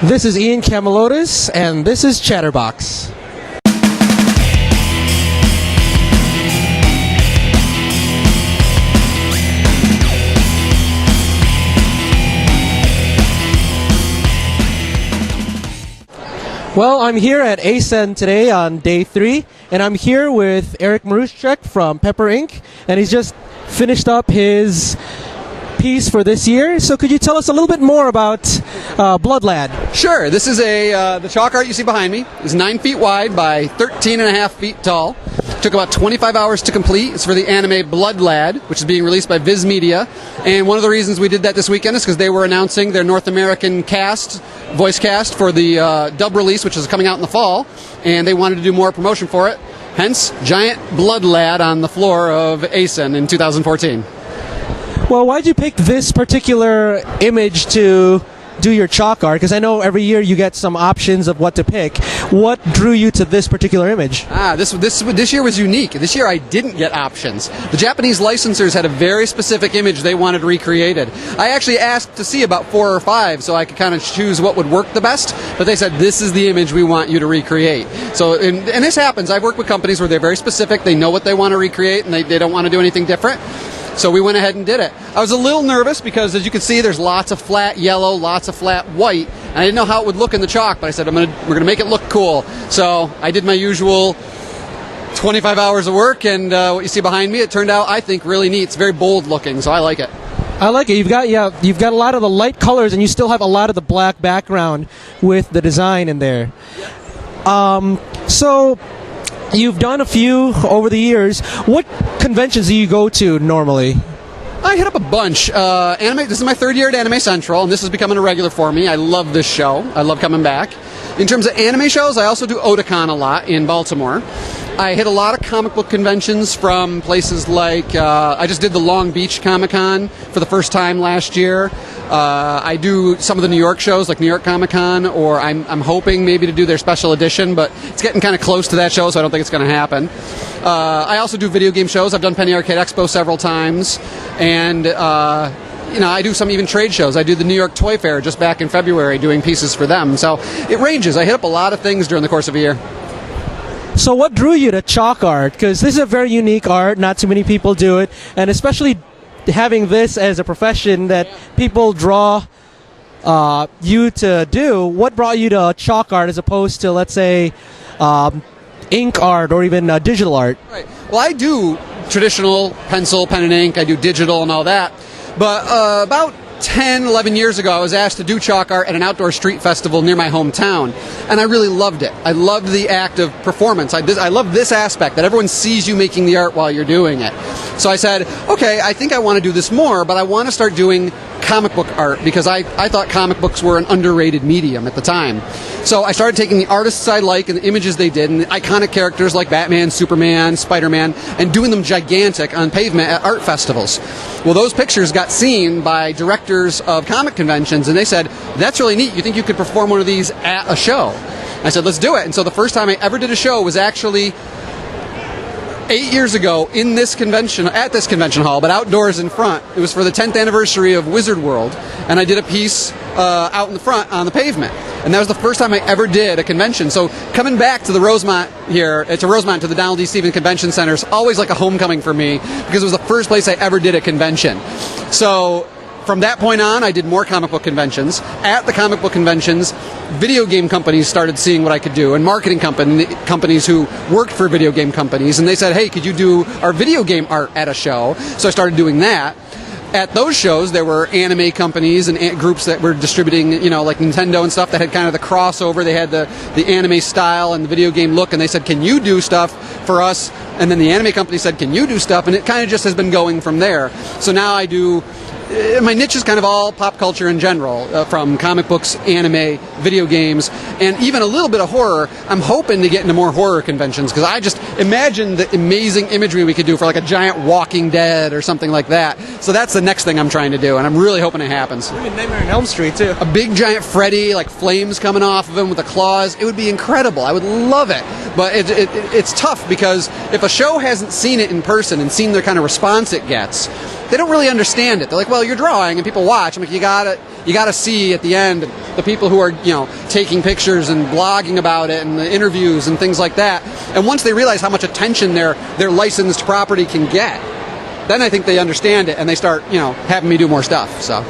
This is Ian Camilotes, and this is Chatterbox. Well, I'm here at CEN today on day 3, and I'm here with Eric Maruscak from Pepper Inc., and he's just finished up his piece for this year. So could you tell us a little bit more about Blood Lad? Sure. This is the chalk art you see behind me is 9 feet wide by 13.5 feet tall. Took about 25 hours to complete. It's for the anime Blood Lad, which is being released by Viz Media. And one of the reasons we did that this weekend is because they were announcing their North American voice cast for the dub release, which is coming out in the fall. And they wanted to do more promotion for it. Hence, giant Blood Lad on the floor of CEN in 2014. Well, why'd you pick this particular image to do your chalk art? Because I know every year you get some options of what to pick. What drew you to this particular image? This year was unique. This year I didn't get options. The Japanese licensors had a very specific image they wanted recreated. I actually asked to see about 4 or 5 so I could kind of choose what would work the best, but they said, this is the image we want you to recreate. So, and this happens. I've worked with companies where they're very specific. They know what they want to recreate, and they don't want to do anything different. So we went ahead and did it. I was a little nervous because, as you can see, there's lots of flat yellow, lots of flat white, and I didn't know how it would look in the chalk, but I said, we're going to make it look cool. So I did my usual 25 hours of work, and what you see behind me, it turned out, I think, really neat. It's very bold looking, so I like it. I like it. You've got a lot of the light colors, and you still have a lot of the black background with the design in there. So you've done a few over the years. What conventions do you go to normally? I hit up a bunch. This is my 3rd year at Anime Central, and this is becoming a regular for me. I love this show. I love coming back. In terms of anime shows, I also do Otakon a lot in Baltimore. I hit a lot of comic book conventions from places like, I just did the Long Beach Comic-Con for the first time last year. I do some of the New York shows like New York Comic-Con, or I'm hoping maybe to do their special edition, but it's getting kind of close to that show, so I don't think it's going to happen. I also do video game shows. I've done Penny Arcade Expo several times, and I do some even trade shows. I do the New York Toy Fair just back in February doing pieces for them. So it ranges. I hit up a lot of things during the course of a year. So what drew you to chalk art? Because this is a very unique art. Not too many people do it. And especially having this as a profession that people draw you to do, what brought you to chalk art as opposed to, let's say, ink art or even digital art? Right. Well, I do traditional pencil, pen and ink. I do digital and all that. But about 10, 11 years ago, I was asked to do chalk art at an outdoor street festival near my hometown, and I really loved it. I loved the act of performance. I love this aspect, that everyone sees you making the art while you're doing it. So I said, okay, I think I want to do this more, but I want to start doing comic book art because I thought comic books were an underrated medium at the time. So I started taking the artists I like and the images they did and the iconic characters like Batman, Superman, Spider-Man, and doing them gigantic on pavement at art festivals. Well, those pictures got seen by directors of comic conventions, and they said, that's really neat. You think you could perform one of these at a show? I said, let's do it. And so the first time I ever did a show was actually 8 years ago at this convention hall, but outdoors in front. It was for the 10th anniversary of Wizard World, and I did a piece out in the front on the pavement. And that was the first time I ever did a convention. So coming back to the Rosemont here, to the Donald D. Stevens Convention Center is always like a homecoming for me because it was the first place I ever did a convention. So from that point on, I did more comic book conventions. At the comic book conventions, video game companies started seeing what I could do, and marketing companies who worked for video game companies, and they said, hey, could you do our video game art at a show? So I started doing that. At those shows, there were anime companies and groups that were distributing, like Nintendo and stuff that had kind of the crossover. They had the anime style and the video game look, and they said, can you do stuff for us? And then the anime company said, can you do stuff? And it kind of just has been going from there. So now I do... My niche is kind of all pop culture in general, from comic books, anime, video games, and even a little bit of horror. I'm hoping to get into more horror conventions because I just imagine the amazing imagery we could do for like a giant Walking Dead or something like that. So that's the next thing I'm trying to do, and I'm really hoping it happens. Even Nightmare on Elm Street, too. A big giant Freddy, like flames coming off of him with the claws. It would be incredible. I would love it. But it's tough because if a show hasn't seen it in person and seen the kind of response it gets, they don't really understand it. They're like, well, you're drawing and people watch. I'm like, you got it. you got to see at the end the people who are, taking pictures and blogging about it and the interviews and things like that. And once they realize how much attention their licensed property can get, then I think they understand it and they start, having me do more stuff. So.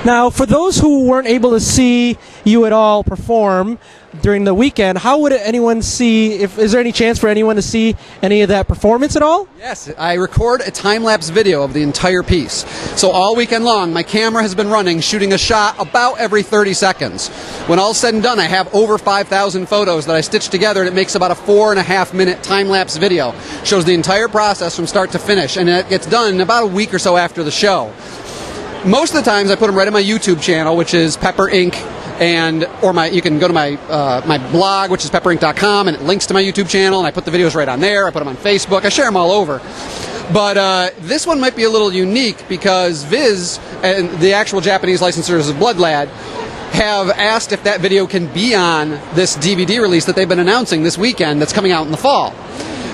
Now, for those who weren't able to see you at all perform during the weekend, how would anyone see, is there any chance for anyone to see any of that performance at all? Yes, I record a time-lapse video of the entire piece. So all weekend long, my camera has been running, shooting a shot about every 30 seconds. When all's said and done, I have over 5,000 photos that I stitched together, and it makes about a 4.5-minute time-lapse video. Shows the entire process from start to finish, and it gets done about a week or so after the show. Most of the times I put them right on my YouTube channel, which is Pepper Inc., you can go to my my blog, which is pepperinc.com, and it links to my YouTube channel, and I put the videos right on there. I put them on Facebook. I share them all over. But this one might be a little unique because Viz and the actual Japanese licensors of Blood Lad have asked if that video can be on this DVD release that they've been announcing this weekend that's coming out in the fall.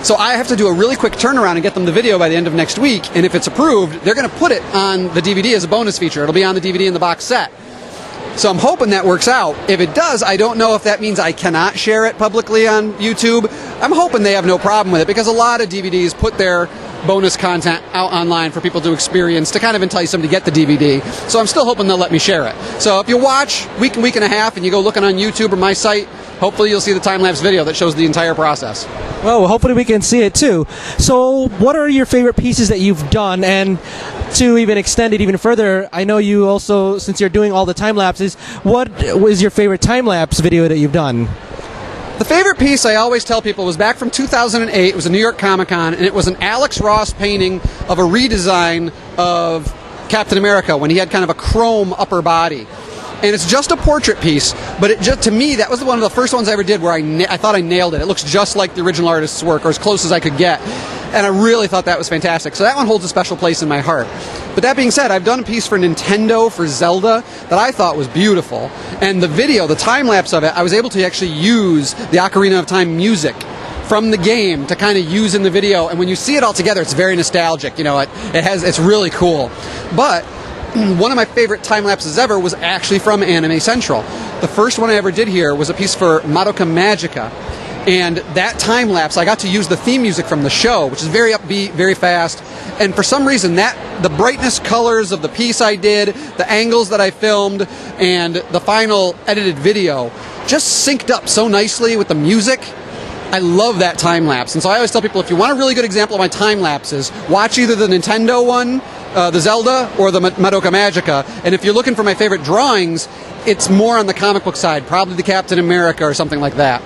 So I have to do a really quick turnaround and get them the video by the end of next week, and if it's approved, they're going to put it on the DVD as a bonus feature. It'll be on the DVD in the box set. So I'm hoping that works out. If it does, I don't know if that means I cannot share it publicly on YouTube. I'm hoping they have no problem with it because a lot of DVDs put their bonus content out online for people to experience to kind of entice them to get the DVD. So I'm still hoping they'll let me share it. So if you watch week and a half and you go looking on YouTube or my site, hopefully you'll see the time-lapse video that shows the entire process. Well, hopefully we can see it too. So what are your favorite pieces that you've done? And to even extend it even further, I know you also, since you're doing all the time-lapses, what was your favorite time-lapse video that you've done? The favorite piece I always tell people was back from 2008. It was a New York Comic-Con, and it was an Alex Ross painting of a redesign of Captain America when he had kind of a chrome upper body. And it's just a portrait piece, but it just, to me, that was one of the first ones I ever did where I thought I nailed it. It looks just like the original artist's work, or as close as I could get. And I really thought that was fantastic. So that one holds a special place in my heart. But that being said, I've done a piece for Nintendo, for Zelda, that I thought was beautiful. And the video, the time-lapse of it, I was able to actually use the Ocarina of Time music from the game to kind of use in the video. And when you see it all together, it's very nostalgic. It's really cool. But one of my favorite time-lapses ever was actually from Anime Central. The first one I ever did here was a piece for Madoka Magica. And that time-lapse, I got to use the theme music from the show, which is very upbeat, very fast. And for some reason, the brightness colors of the piece I did, the angles that I filmed, and the final edited video just synced up so nicely with the music. I love that time-lapse. And so I always tell people, if you want a really good example of my time-lapses, watch either the Nintendo one, the Zelda, or the Madoka Magica. And if you're looking for my favorite drawings, it's more on the comic book side, probably the Captain America or something like that.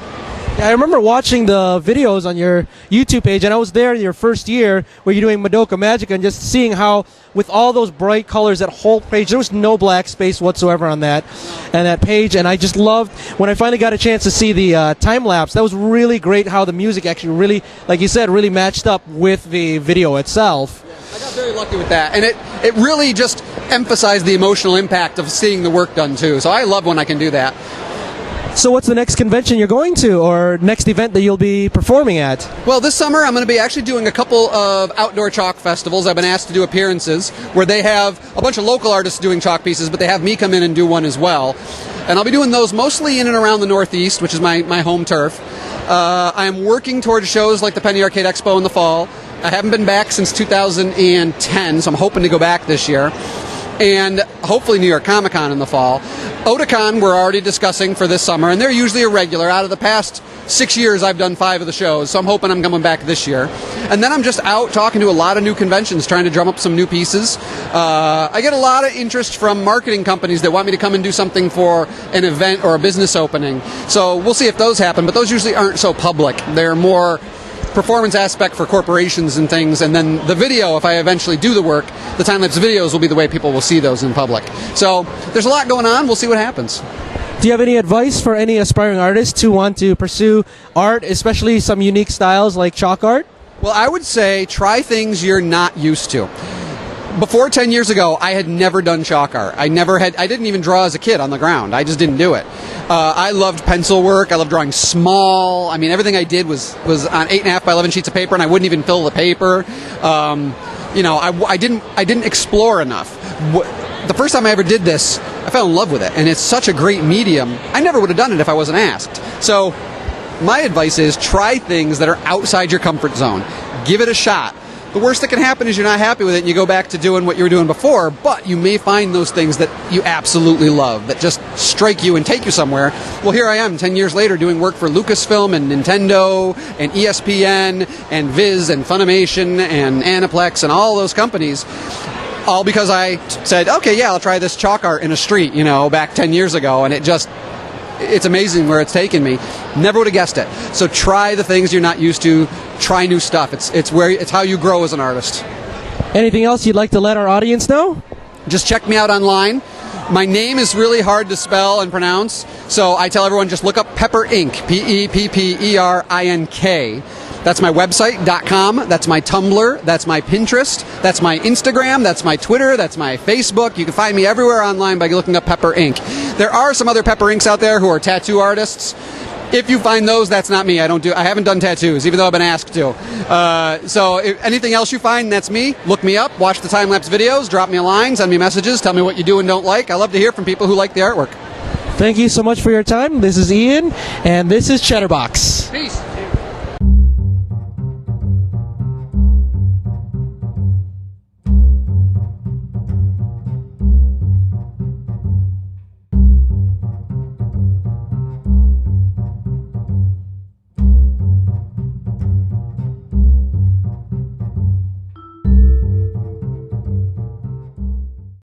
I remember watching the videos on your YouTube page, and I was there in your first year where you're doing Madoka Magica, and just seeing how, with all those bright colors, that whole page, there was no black space whatsoever on that page, and I just loved, when I finally got a chance to see the time-lapse, that was really great how the music actually really, like you said, really matched up with the video itself. I got very lucky with that, and it really just emphasized the emotional impact of seeing the work done, too, so I love when I can do that. So what's the next convention you're going to, or next event that you'll be performing at? Well, this summer I'm going to be actually doing a couple of outdoor chalk festivals. I've been asked to do appearances where they have a bunch of local artists doing chalk pieces, but they have me come in and do one as well. And I'll be doing those mostly in and around the Northeast, which is my home turf. I'm working towards shows like the Penny Arcade Expo in the fall. I haven't been back since 2010, so I'm hoping to go back this year. And hopefully New York Comic Con in the fall. Otakon we're already discussing for this summer, and they're usually a regular. Out of the past 6 years, I've done 5 of the shows, so I'm hoping I'm coming back this year. And then I'm just out talking to a lot of new conventions, trying to drum up some new pieces. I get a lot of interest from marketing companies that want me to come and do something for an event or a business opening. So we'll see if those happen, but those usually aren't so public. They're more performance aspect for corporations and things, and then the video, if I eventually do the work, the time-lapse videos will be the way people will see those in public. So there's a lot going on. We'll see what happens. Do you have any advice for any aspiring artists who want to pursue art, especially some unique styles like chalk art? Well, I would say try things you're not used to. Before 10 years ago, I had never done chalk art. I didn't even draw as a kid on the ground. I just didn't do it. I loved pencil work. I loved drawing small. I mean, everything I did was on 8.5 by 11 sheets of paper, and I wouldn't even fill the paper. I didn't explore enough. The first time I ever did this, I fell in love with it, and it's such a great medium. I never would have done it if I wasn't asked. So my advice is try things that are outside your comfort zone. Give it a shot. The worst that can happen is you're not happy with it and you go back to doing what you were doing before, but you may find those things that you absolutely love, that just strike you and take you somewhere. Well, here I am 10 years later doing work for Lucasfilm and Nintendo and ESPN and Viz and Funimation and Aniplex and all those companies, all because I said, okay, yeah, I'll try this chalk art in a street, back 10 years ago, and it's amazing where it's taken me. Never would have guessed it. So try the things you're not used to. Try new stuff. It's how you grow as an artist. Anything else you'd like to let our audience know? Just check me out online. My name is really hard to spell and pronounce, so I tell everyone just look up Pepper Inc. Pepperink. That's my website.com. That's my Tumblr. That's my Pinterest. That's my Instagram. That's my Twitter. That's my Facebook. You can find me everywhere online by looking up Pepper Inc. There are some other Pepper Inks out there who are tattoo artists. If you find those, that's not me. I haven't done tattoos, even though I've been asked to. So if anything else you find, that's me. Look me up. Watch the time-lapse videos. Drop me a line. Send me messages. Tell me what you do and don't like. I love to hear from people who like the artwork. Thank you so much for your time. This is Ian, and this is Chatterbox. Peace.